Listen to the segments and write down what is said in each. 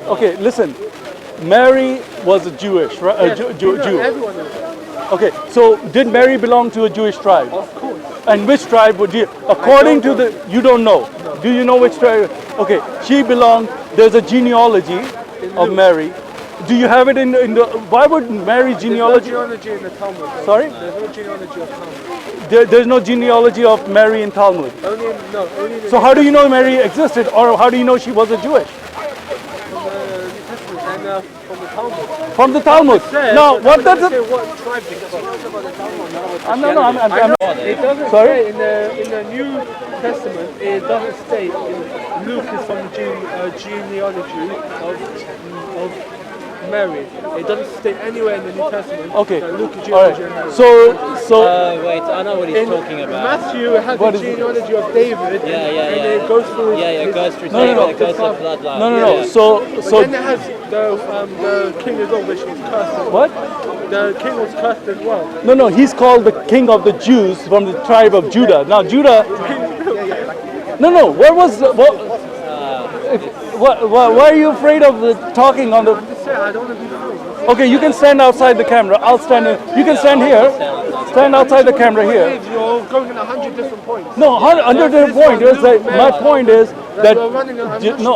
Okay, listen. Mary was a Jewish, right? Yes, Jew. everyone knows that. Okay, so did Mary belong to a Jewish tribe? Of course. And which tribe would you? According to the, you don't know. No. Do you know which tribe? Okay, she belonged. There's a genealogy of Mary. Do you have it in the? Why would Mary genealogy? There's no genealogy in the Talmud. Sorry? There's no genealogy of Talmud. There's no genealogy of Mary in Talmud. Only in the So how do you know Mary existed, or how do you know she was a Jewish? From the New Testament and from the Talmud. From the Talmud. Now, what does it? Say what tribe they got? About the Talmud, not about I'm not. It doesn't Sorry? say in the New Testament. It doesn't state Luke is from the genealogy of Mary. It doesn't state anywhere in the New Testament. Okay. That Luke is All genealogy of Mary. right. So. Wait, I know what he's talking about. Matthew has the genealogy of David. Yeah. And it goes through. It goes through No, no, no. David, it goes through bloodline. No. Yeah. So But then it has the king as well, which is cursed. As well. what? The king was cursed as well. No. He's called the king of the Jews from the tribe of Judah. Now Judah. No. What was why are you afraid of talking on the? I'm just saying, I don't want to be fooled. Okay, you can stand outside the camera. I'll stand in. You can stand here. Stand outside the camera here. You're going in 100 different points. No, under the point is that my point is that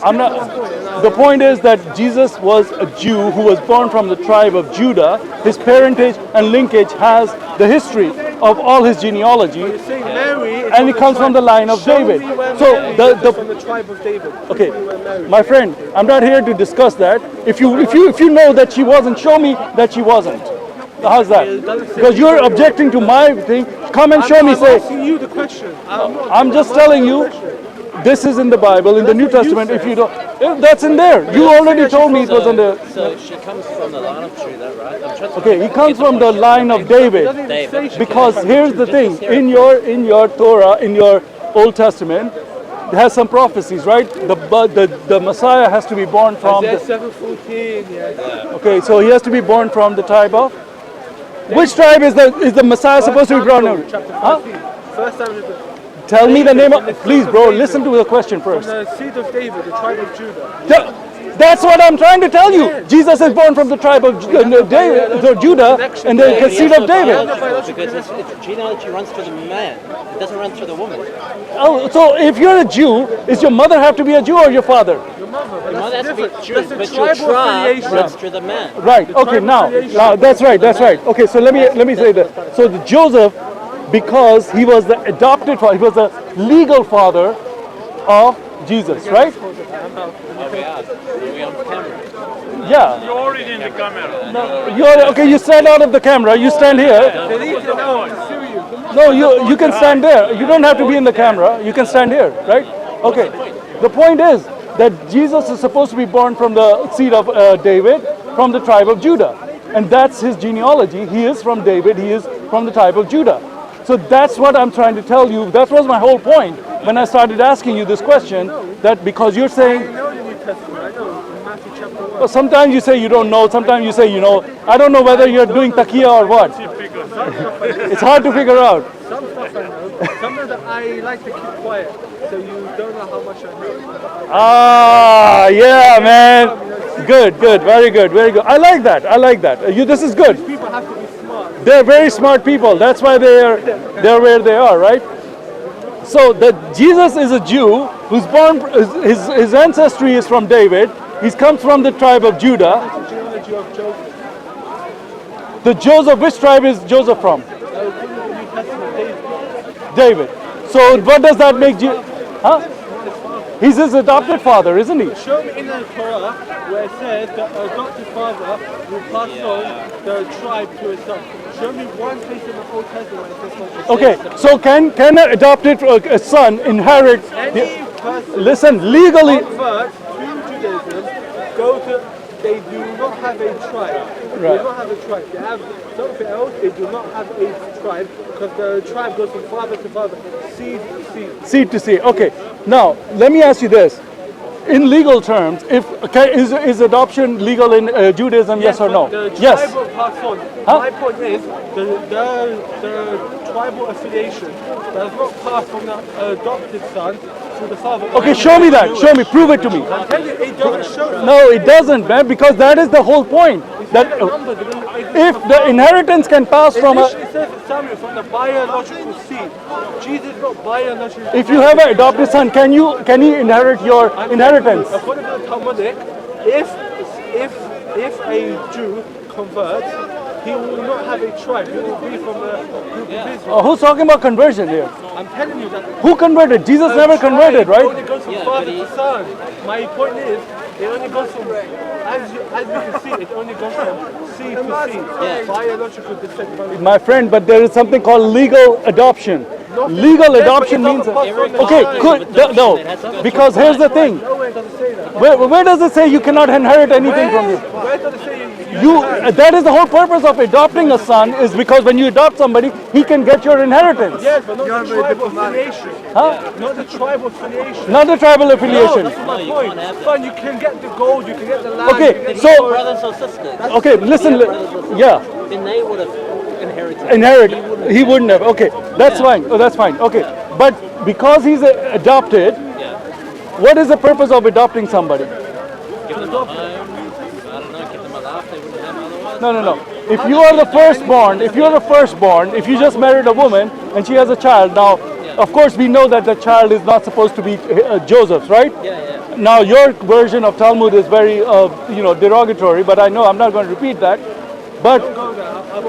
I'm not. The point is that Jesus was a Jew who was born from the tribe of Judah. His parentage and linkage has the history of all his genealogy, You're saying Mary is and it comes from the line of Show David. me where So Mary is the from the tribe of David. okay, Show me where Mary is. my friend, I'm not here to discuss that. If you know that she wasn't, show me that she wasn't. How's that? Because you're objecting to my thing. Come and show me. I'm Say, asking you the question. I'm just telling you. This is in the Bible, in the New Testament. If you don't, that's in there. You already told me it was in there. So she comes from the line of Judah, right? I'm trying to Okay, he comes from the line of David. Because here's the thing: in your Torah, in your Old Testament, it has some prophecies, right? The Messiah has to be born from. Isaiah 7:14. Yes. Okay, so he has to be born from the tribe of. Which tribe is the Messiah supposed to be born from? Chapter 13. First Samuel. Tell me the name of. Please, bro, listen to the question From first. the seed of David, the tribe of Judah. That's what I'm trying to tell you. Jesus is born from the tribe of Judah, and the seed of David. Because its genealogy runs through the man. It doesn't run through the woman. Oh, so if you're a Jew, does your mother have to be a Jew or your father? Your mother, but Your mother has to be different. Jewish, That's a but your tribal tribe affiliation. runs through the man. Right. Okay. Now that's right. That's right. Okay. So let me say that. So the Joseph, because he was the adopted father, he was the legal father of Jesus, right? Are we on camera? Yeah. You're already in the camera. You're okay. You stand out of the camera. You stand here. They need to know. Sue you. No, you can stand there. You don't have to be in the camera. You can stand here, right? Okay. The point is that Jesus is supposed to be born from the seed of David, from the tribe of Judah, and that's his genealogy. He is from David. He is from the tribe of Judah. So that's what I'm trying to tell you. That was my whole point when I started asking you this question. That because you're saying. I know the New Testament. I know Matthew chapter 1. Well, sometimes you say you don't know. Sometimes you say you know. I don't know whether you're doing taqiyya or what. It's hard to figure out. Some stuff I know. Sometimes I like to keep quiet, so you don't know how much I know. Ah, yeah, man. Good, very good. I like that. This is good. People have to be smart. They're very smart people. That's why they're where they are, right? So that Jesus is a Jew who's born. His ancestry is from David. He comes from the tribe of Judah. The genealogy of Joseph. The Joseph, which tribe is Joseph from? According to the New Testament, David. So what does that make you? Huh? He's his adopted father, isn't he? show me in the Torah where it says that the adopted father will pass on the tribe to his son. Show me one place in the Old Testament where it says something. Okay. So can an adopted son inherit? Any person Listen, legally. convert to Judaism, they do not have a tribe. They Right. do not have a tribe. They have something else. They do not have a tribe because the tribe goes from father to father, seed to seed. Seed to seed. Okay. Now let me ask you this: in legal terms, is adoption legal in Judaism? Yes or no? The Yes. tribe will pass on. Huh? My point is the tribal affiliation does not pass from the adopted son to the Father. Okay, show me that. Show me. Prove it to me. I'm telling you, it doesn't show that. No, it doesn't, man, because that is the whole point. That if the inheritance can pass from a, It says in Samuel from the biological seed. Jesus is not biological. if you have an adopted son, can he inherit your inheritance? According to the Talmudic, if a Jew converts, he will not have a tribe. He will be from the group of Israel. Who's talking about conversion here? I'm telling you that. Who converted? Jesus never converted, It right? only goes from father to son. My point is, it only goes from, as you can see, it only goes from seed to seed. Biological descent. My friend, but there is something called legal adoption. Legal adoption means, okay, good, no, because here's the thing. Nowhere does it say that. Where does it say you cannot inherit anything from you? Where does it say That is the whole purpose of adopting a son, is because when you adopt somebody, he can get your inheritance. Yes, but not the tribal affiliation. Huh? Not the tribal affiliation. Not the tribal No, affiliation. that's my point. Son, you can get the gold, you can get the land. Okay, you can get so- the Brothers or sisters. Okay, listen, yeah, Then they would have inherited. inherit. He wouldn't have. Okay, that's fine. Oh, that's fine. Okay, but because he's adopted, what is the purpose of adopting somebody? Give them a home. I don't know. Give them a laugh. They wouldn't have otherwise. No. If you are the firstborn, if you just married a woman and she has a child, now, of course, we know that the child is not supposed to be Joseph's, right? Yeah. Now, your version of Talmud is very, derogatory, but I know I'm not going to repeat that. But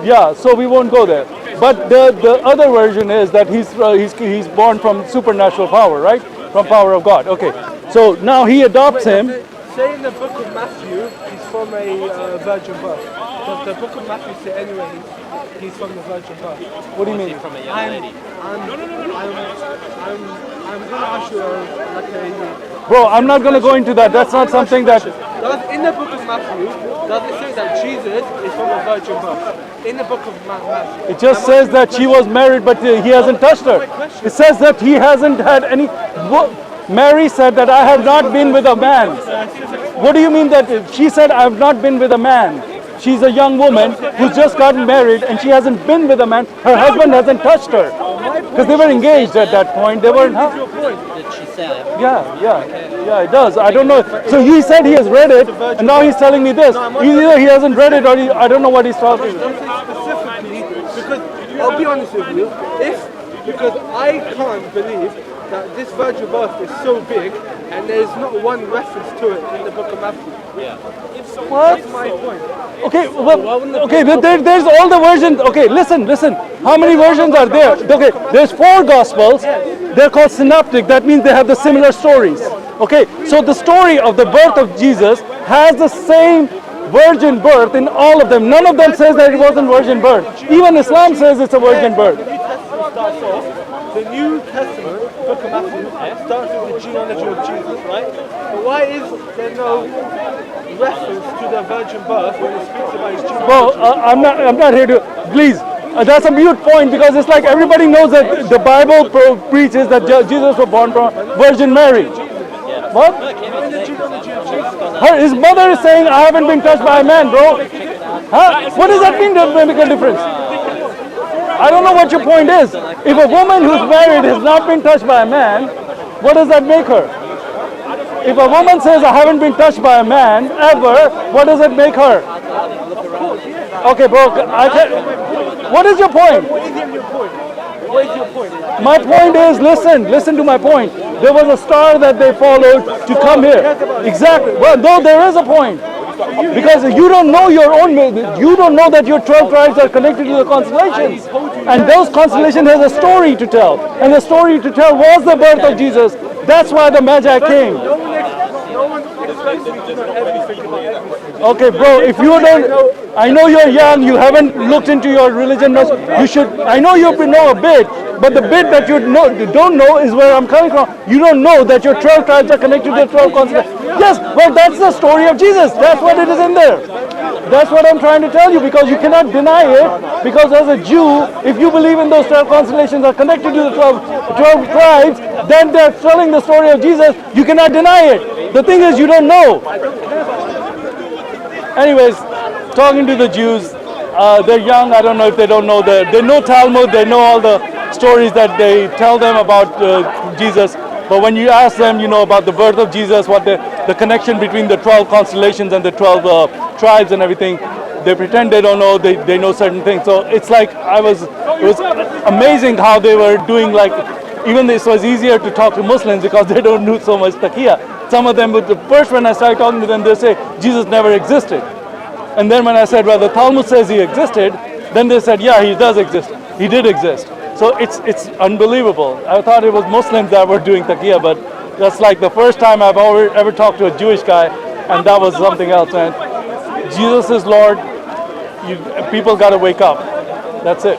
yeah, so we won't go there. But the other version is that he's born from supernatural power, right? From power of God. Okay. So now he adopts him. Say in the book of Matthew, he's from a virgin birth. Does the book of Matthew say anyway he's from the virgin birth? What do you mean? From a young lady. I'm going to ask you like a... Bro, I'm not going to go into that. That's not something that... In the book of Matthew, does it say that Jesus is from a virgin birth? In the book of Matthew. It just says that she was married, but he hasn't touched her. It says that he hasn't had any... Mary said that I have not been with a man. What do you mean that she said I have not been with a man? She's a young woman who's just gotten married and she hasn't been with a man. Her husband hasn't touched her. Because they were engaged at that point. They weren't... Did she say? Yeah, it does. I don't know. So he said he has read it, and now he's telling me this. Either he hasn't read it, or I don't know what he's talking about. Specifically, because I'll be honest with you, because I can't believe that this virgin birth is so big, and there's not one reference to it in the book of Matthew. What? That's my point. Okay, there's all the versions. Okay, listen. How many versions are there? Okay, there's 4 gospels. They're called synoptic. That means they have the similar stories. Okay, so the story of the birth of Jesus has the same virgin birth in all of them. None of them says that it wasn't virgin birth. Even Islam says it's a virgin birth. The New Testament, book of Matthew, starts with the genealogy of Jesus, right? But why is there no reference to the virgin birth when it speaks about his genealogy? Well, I'm not here to, please. That's a mute point, because it's like everybody knows that the Bible preaches that Jesus was born from Virgin Mary. What? His mother is saying, I haven't been touched by a man, bro. Huh? What does that mean to make a difference? I don't know what your point is. If a woman who's married has not been touched by a man, what does that make her? If a woman says, I haven't been touched by a man ever, what does it make her? Okay, bro, I can't. What is your point? What is your point? What is your point? My point is, listen to my point. There was a star that they followed to come here. Exactly. Well, no, there is a point. Because you don't know you don't know that your 12 tribes are connected to the constellations. And those constellations has a story to tell. And the story to tell was the birth of Jesus. That's why the Magi came. No one expects me to know everything about everything. Okay, bro, if you don't, I know you're young, you haven't looked into your religion much, you should, I know you know a bit, but the bit that you don't know is where I'm coming from. You don't know that your 12 tribes are connected to the 12 constellations. Yes, well, that's the story of Jesus. That's what it is in there. That's what I'm trying to tell you, because you cannot deny it, because as a Jew, if you believe in those 12 constellations are connected to the 12 tribes, then they're telling the story of Jesus. You cannot deny it. The thing is, you don't know. Anyways, talking to the Jews, they're young. I don't know if they don't know they know Talmud. They know all the stories that they tell them about Jesus. But when you ask them, about the birth of Jesus, what the connection between the 12 constellations and the 12 tribes and everything, they pretend they don't know. They know certain things. So it's like it was amazing how they were doing. Like even this was easier to talk to Muslims because they don't do so much taqiyya. Some of them, the first when I started talking to them, they say Jesus never existed. And then when I said, well, the Talmud says he existed, then they said, yeah, he does exist. He did exist. So it's unbelievable. I thought it was Muslims that were doing taqiyya, but that's like the first time I've ever talked to a Jewish guy, and that was something else. And Jesus is Lord. People got to wake up. That's it.